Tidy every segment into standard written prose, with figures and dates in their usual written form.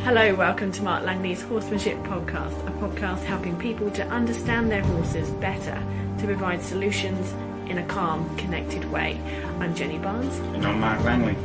Hello, welcome to Mark Langley's Horsemanship podcast, a podcast helping people to understand their horses better, to provide solutions in a calm, connected way. I'm Jenny Barnes. And I'm Mark Langley.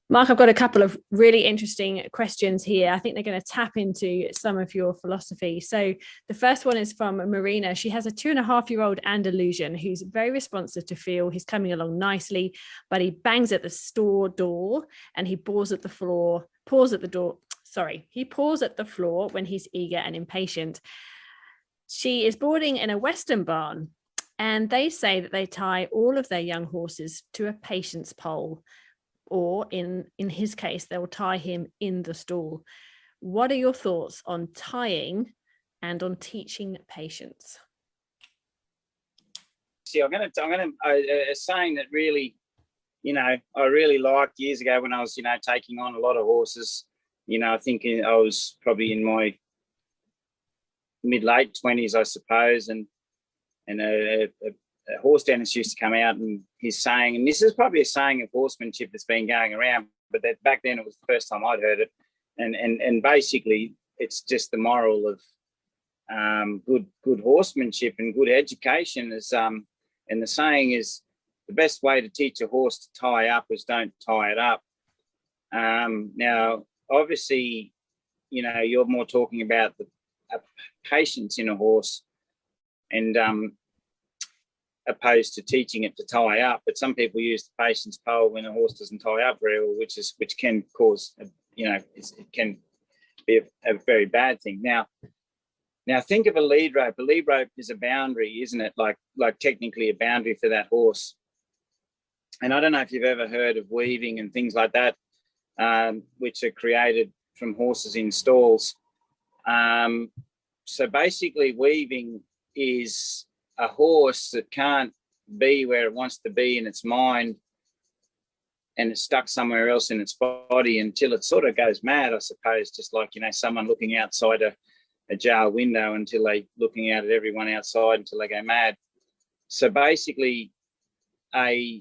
Mark, I've got a couple of really interesting questions here. I think they're going to tap into some of your philosophy. So the first one is from Marina. She has a 2.5-year-old Andalusian who's very responsive to feel. He's coming along nicely, but he bangs at the store door and he paws at the floor when he's eager and impatient. She is boarding in a Western barn, and they say that they tie all of their young horses to a patience pole, or in his case, they'll tie him in the stall. What are your thoughts on tying and on teaching patience? See, I'm going to a saying that really, I really liked years ago when I was, taking on a lot of horses. I think I was probably in my mid-late 20s, I suppose, and a horse dentist used to come out, and he's saying, and this is probably a saying of horsemanship that's been going around, but that back then it was the first time I'd heard it, and basically it's just the moral of good horsemanship and good education is, and the saying is, the best way to teach a horse to tie up is don't tie it up. Now, obviously, you're more talking about the patience in a horse, and opposed to teaching it to tie up. But some people use the patience pole when a horse doesn't tie up very well, which can cause, it can be a very bad thing. Now think of a lead rope. A lead rope is a boundary, isn't it? Like technically a boundary for that horse. And I don't know if you've ever heard of weaving and things like that, which are created from horses in stalls. So basically weaving is a horse that can't be where it wants to be in its mind, and it's stuck somewhere else in its body until it sort of goes mad, I suppose, just like, someone looking outside a jar window until they looking out at everyone outside until they go mad. So basically a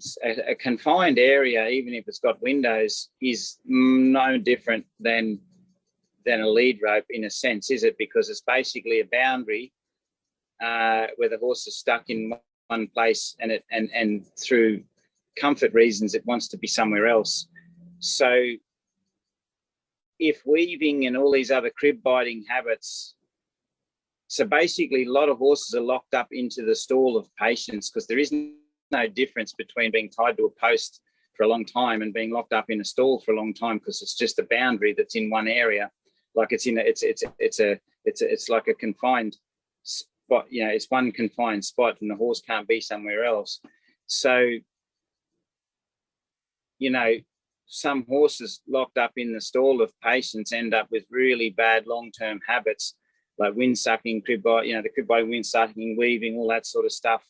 confined area, even if it's got windows, is no different than a lead rope in a sense, is it? Because it's basically a boundary where the horse is stuck in one place, and through comfort reasons it wants to be somewhere else. So if weaving and all these other crib biting habits, so basically a lot of horses are locked up into the stall of patience, because there is no difference between being tied to a post for a long time and being locked up in a stall for a long time, because it's just a boundary that's in one area, like it's like a confined spot. It's one confined spot, and the horse can't be somewhere else. So, some horses locked up in the stall of patience end up with really bad long-term habits, like wind sucking, crib bite, the crib biting, wind sucking, weaving, all that sort of stuff,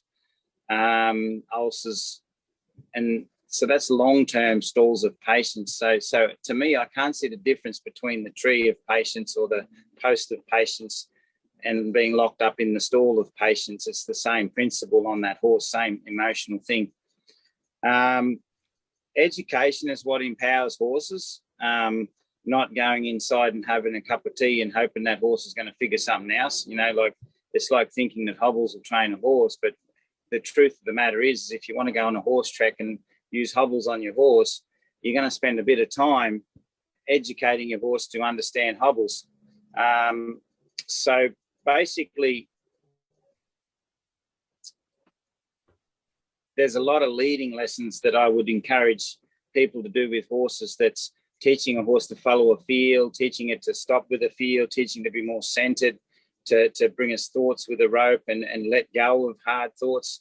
ulcers, and so that's long-term stalls of patience. So to me, I can't see the difference between the tree of patience or the post of patience and being locked up in the stall of patience. It's the same principle on that horse, same emotional thing. Education is what empowers horses, not going inside and having a cup of tea and hoping that horse is going to figure something else. It's like thinking that hobbles will train a horse, but the truth of the matter is if you want to go on a horse track and use hobbles on your horse, you're going to spend a bit of time educating your horse to understand hobbles. So basically, there's a lot of leading lessons that I would encourage people to do with horses. That's teaching a horse to follow a feel, teaching it to stop with a feel, teaching to be more centered, to bring us thoughts with a rope and let go of hard thoughts.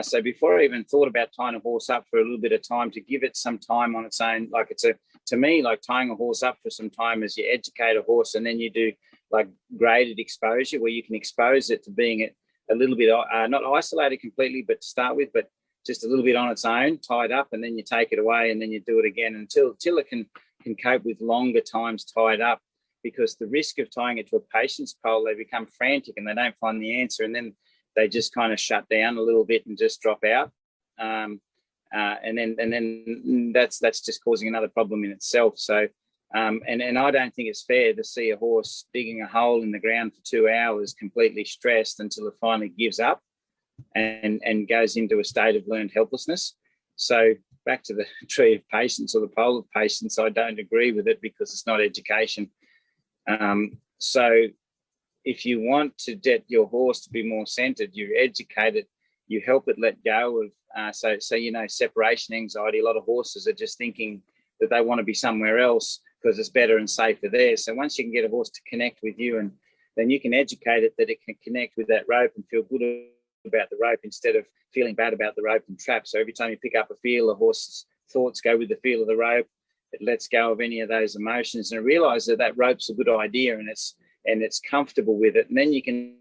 So before I even thought about tying a horse up for a little bit of time, to give it some time on its own, like to me, like tying a horse up for some time is you educate a horse, and then you do like graded exposure where you can expose it to being a little bit, not isolated completely, but to start with, but just a little bit on its own, tied up, and then you take it away and then you do it again until it can cope with longer times tied up. Because the risk of tying it to a patience pole, they become frantic and they don't find the answer, and then they just kind of shut down a little bit and just drop out. And then that's just causing another problem in itself. So And I don't think it's fair to see a horse digging a hole in the ground for 2 hours, completely stressed, until it finally gives up and goes into a state of learned helplessness. So back to the tree of patience or the pole of patience, I don't agree with it because it's not education. So if you want to get your horse to be more centered, you educate it, you help it let go of, so you know, separation anxiety. A lot of horses are just thinking that they want to be somewhere else because it's better and safer there. So once you can get a horse to connect with you, and then you can educate it that it can connect with that rope and feel good about the rope instead of feeling bad about the rope and trap. So every time you pick up a feel, the horse's thoughts go with the feel of the rope. It lets go of any of those emotions and realize that that rope's a good idea and it's comfortable with it. And then you can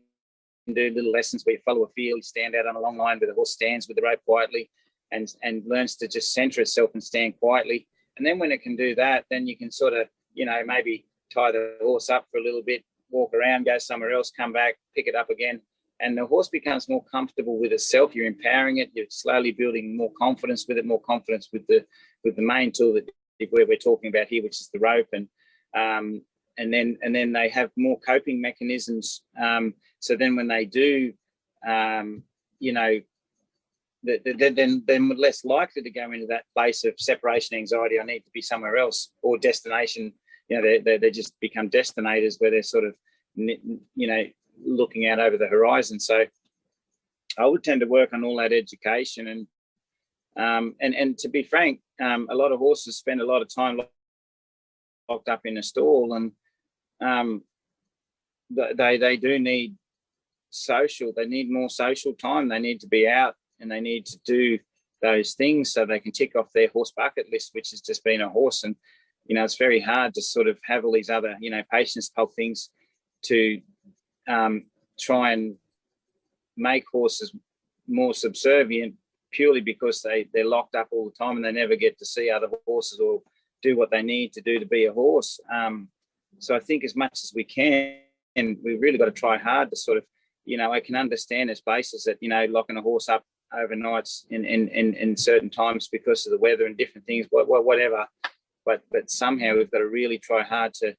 do little lessons where you follow a feel, you stand out on a long line where the horse stands with the rope quietly and learns to just center itself and stand quietly. And then when it can do that, then you can sort of, you know, maybe tie the horse up for a little bit, walk around, go somewhere else, come back, pick it up again. And the horse becomes more comfortable with itself. You're empowering it. You're slowly building more confidence with it, more confidence with the main tool that we're talking about here, which is the rope. And then they have more coping mechanisms. So then when they do, you know, then they're less likely to go into that place of separation anxiety. I need to be somewhere else, or destination. You know, they just become destinators where they're sort of, you know, looking out over the horizon. So I would tend to work on all that education. And to be frank, a lot of horses spend a lot of time locked up in a stall, and they do need social. They need more social time. They need to be out and they need to do those things so they can tick off their horse bucket list, which has just been a horse. And, you know, it's very hard to sort of have all these other, you know, patience pole things to try and make horses more subservient purely because they're locked up all the time and they never get to see other horses or do what they need to do to be a horse. So I think as much as we can, and we've really got to try hard to sort of, you know, I can understand there's places that, you know, locking a horse up overnights in certain times because of the weather and different things, whatever. But somehow we've got to really try hard to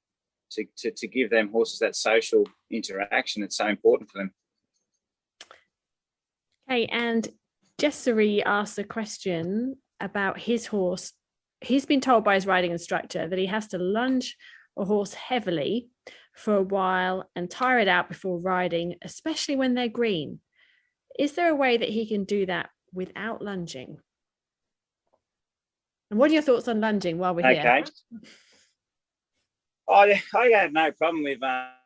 give them horses that social interaction. It's so important for them. Okay, and Jessary asked a question about his horse. He's been told by his riding instructor that he has to lunge a horse heavily for a while and tire it out before riding, especially when they're green. Is there a way that he can do that without lunging? And what are your thoughts on lunging while we're here? I have no problem with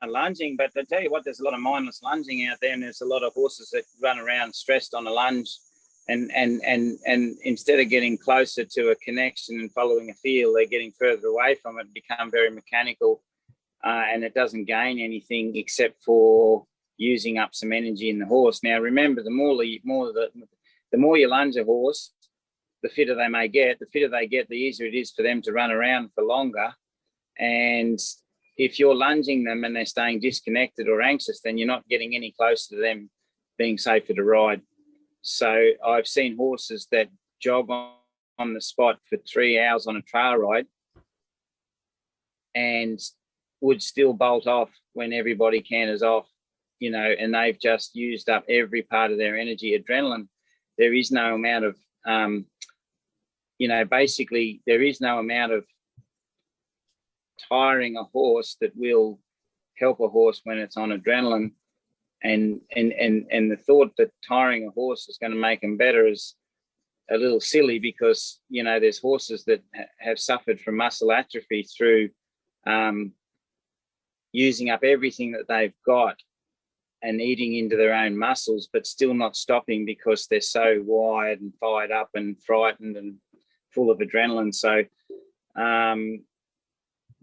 lunging, but I tell you what, there's a lot of mindless lunging out there, and there's a lot of horses that run around stressed on a lunge, and instead of getting closer to a connection and following a feel, they're getting further away from it, become very mechanical, and it doesn't gain anything except for using up some energy in the horse. Now, remember, the more you lunge a horse, the fitter they may get. The fitter they get, the easier it is for them to run around for longer. And if you're lunging them and they're staying disconnected or anxious, then you're not getting any closer to them being safer to ride. So I've seen horses that jog on the spot for 3 hours on a trail ride and would still bolt off when everybody canters off, you know, and they've just used up every part of their energy. Adrenaline, there is no amount of, you know, basically there is no amount of tiring a horse that will help a horse when it's on adrenaline. And the thought that tiring a horse is going to make them better is a little silly, because, you know, there's horses that have suffered from muscle atrophy through using up everything that they've got and eating into their own muscles, but still not stopping because they're so wired and fired up and frightened and full of adrenaline. So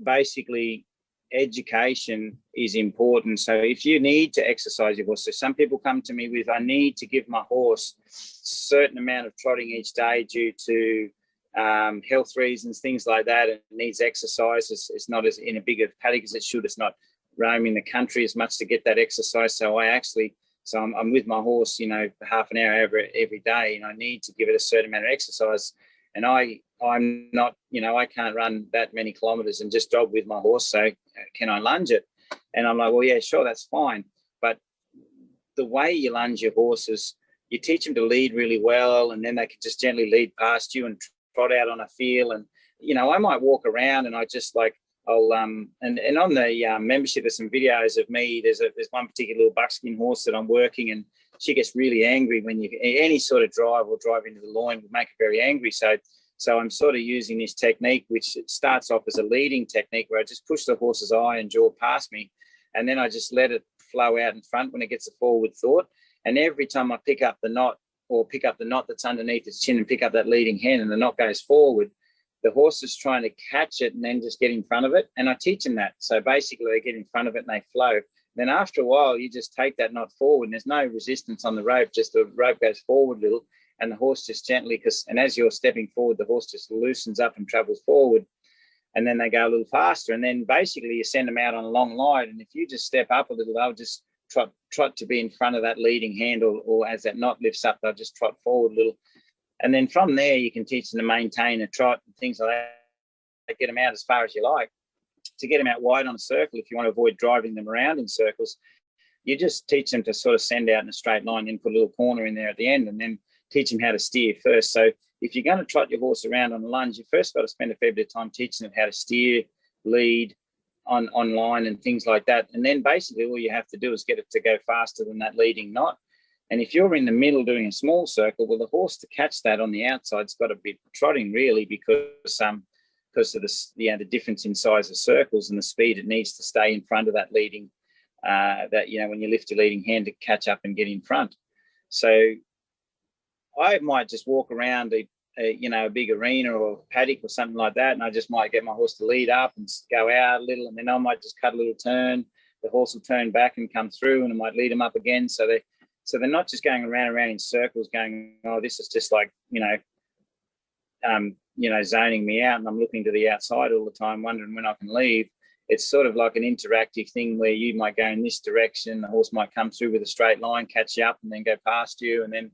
basically, education is important. So if you need to exercise your horse, so some people come to me with, I need to give my horse a certain amount of trotting each day due to health reasons, things like that. It needs exercise. It's not as in a bigger paddock as it should. It's not roaming the country as much to get that exercise. So I'm with my horse, you know, half an hour every day, and I need to give it a certain amount of exercise. And I I'm not, I can't run that many kilometers and just jog with my horse. So can I lunge it? And I'm like, well, yeah, sure, that's fine. But the way you lunge your horses, you teach them to lead really well, and then they can just gently lead past you and trot out on a feel. And, I might walk around and I just like, I'll, and on the membership, there's some videos of me. There's one particular little buckskin horse that I'm working, and she gets really angry when any sort of drive or drive into the loin will make her very angry. So I'm sort of using this technique, which starts off as a leading technique where I just push the horse's eye and jaw past me, and then I just let it flow out in front when it gets a forward thought. And every time I pick up the knot or pick up the knot that's underneath its chin and pick up that leading hand and the knot goes forward, the horse is trying to catch it and then just get in front of it. And I teach them that. So basically they get in front of it and they flow. Then after a while, you just take that knot forward and there's no resistance on the rope, just the rope goes forward a little and the horse just gently, and as you're stepping forward, the horse just loosens up and travels forward. And then they go a little faster. And then basically you send them out on a long line. And if you just step up a little, they'll just trot to be in front of that leading hand, or as that knot lifts up, they'll just trot forward a little. And then from there, you can teach them to maintain a trot and things like that. Get them out as far as you like. To get them out wide on a circle, if you want to avoid driving them around in circles, you just teach them to sort of send out in a straight line and put a little corner in there at the end, and then teach them how to steer first. So if you're going to trot your horse around on a lunge, you first got to spend a fair bit of time teaching them how to steer, lead, on line and things like that. And then basically all you have to do is get it to go faster than that leading knot. And if you're in the middle doing a small circle, well, the horse to catch that on the outside's got to be trotting really because of the difference in size of circles and the speed it needs to stay in front of that leading, when you lift your leading hand to catch up and get in front. So I might just walk around a big arena or paddock or something like that, and I just might get my horse to lead up and go out a little, and then I might just cut a little turn. The horse will turn back and come through, and I might lead them up again. So they're not just going around in circles going, oh, this is just like, zoning me out, and I'm looking to the outside all the time, wondering when I can leave. It's sort of like an interactive thing where you might go in this direction, the horse might come through with a straight line, catch you up, and then go past you, and then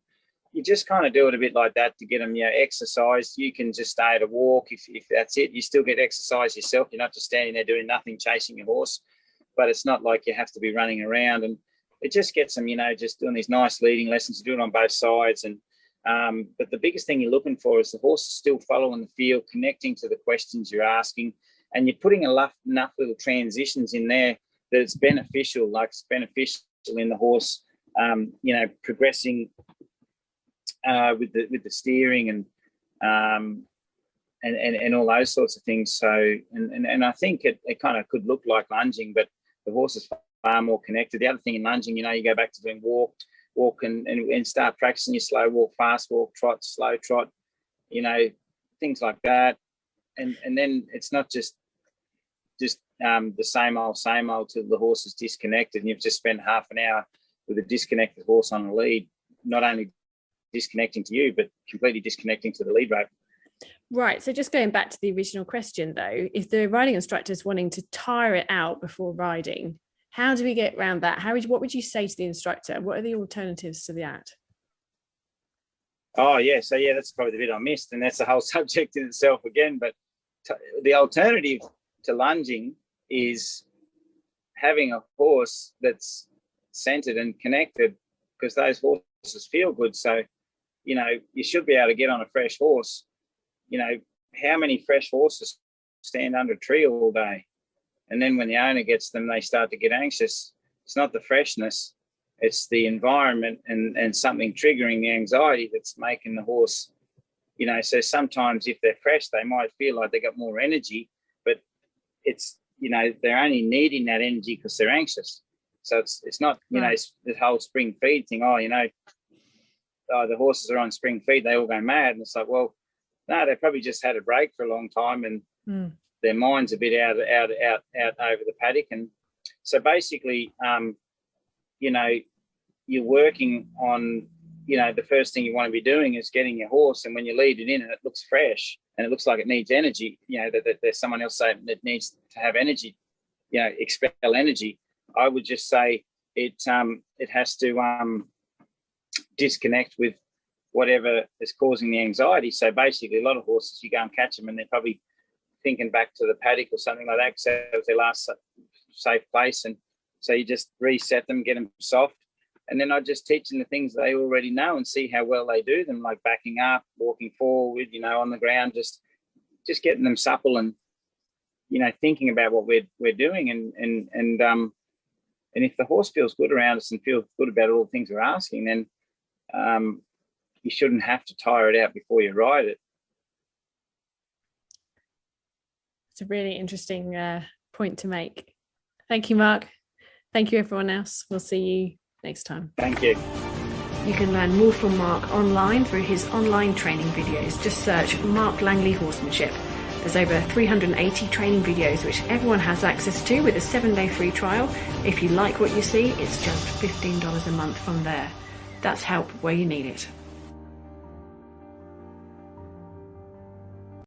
you just kind of do it a bit like that to get them, exercise. You can just stay at a walk if that's it. You still get exercise yourself. You're not just standing there doing nothing, chasing your horse, but it's not like you have to be running around. And it just gets them, just doing these nice leading lessons. You do it on both sides. And but the biggest thing you're looking for is the horse is still following the field, connecting to the questions you're asking, and you're putting enough little transitions in there that it's beneficial. Like it's beneficial in the horse, progressing with the steering and all those sorts of things. So and I think it kind of could look like lunging, but the horse is far more connected. The other thing in lunging, you go back to doing walk and start practicing your slow walk, fast walk, trot, slow trot, things like that. And then it's not just the same old till the horse is disconnected and you've just spent half an hour with a disconnected horse on a lead, not only disconnecting to you, but completely disconnecting to the lead rope. Right. So just going back to the original question, though, if the riding instructor is wanting to tire it out before riding, how do we get around that? What would you say to the instructor? What are the alternatives to that? Oh, yeah. So, that's probably the bit I missed. And that's a whole subject in itself again. But the alternative to lunging is having a horse that's centered and connected, because those horses feel good. So, you should be able to get on a fresh horse. How many fresh horses stand under a tree all day? And then when the owner gets them, they start to get anxious. It's not the freshness, it's the environment and something triggering the anxiety that's making the horse, so sometimes if they're fresh, they might feel like they got more energy, but it's, they're only needing that energy because they're anxious. So it's not, it's the whole spring feed thing. The horses are on spring feed, they all go mad. And it's like, well, no, they probably just had a break for a long time and their mind's a bit out over the paddock. And so basically, you're working on, the first thing you want to be doing is getting your horse. And when you lead it in and it looks fresh and it looks like it needs energy, that there's someone else saying it needs to have energy, expel energy. I would just say it has to disconnect with whatever is causing the anxiety. So basically, a lot of horses, you go and catch them and they're probably thinking back to the paddock or something like that, because that was their last safe place. And so you just reset them, get them soft. And then I just teach them the things they already know and see how well they do them, like backing up, walking forward, on the ground, just getting them supple and, thinking about what we're doing. And if the horse feels good around us and feels good about all the things we're asking, then you shouldn't have to tire it out before you ride it. It's a really interesting point to make. Thank you, Mark. Thank you, everyone else. We'll see you next time. Thank you. You can learn more from Mark online through his online training videos. Just search Mark Langley Horsemanship. There's over 380 training videos which everyone has access to with a 7-day free trial. If you like what you see, it's just $15 a month from there. That's help where you need it.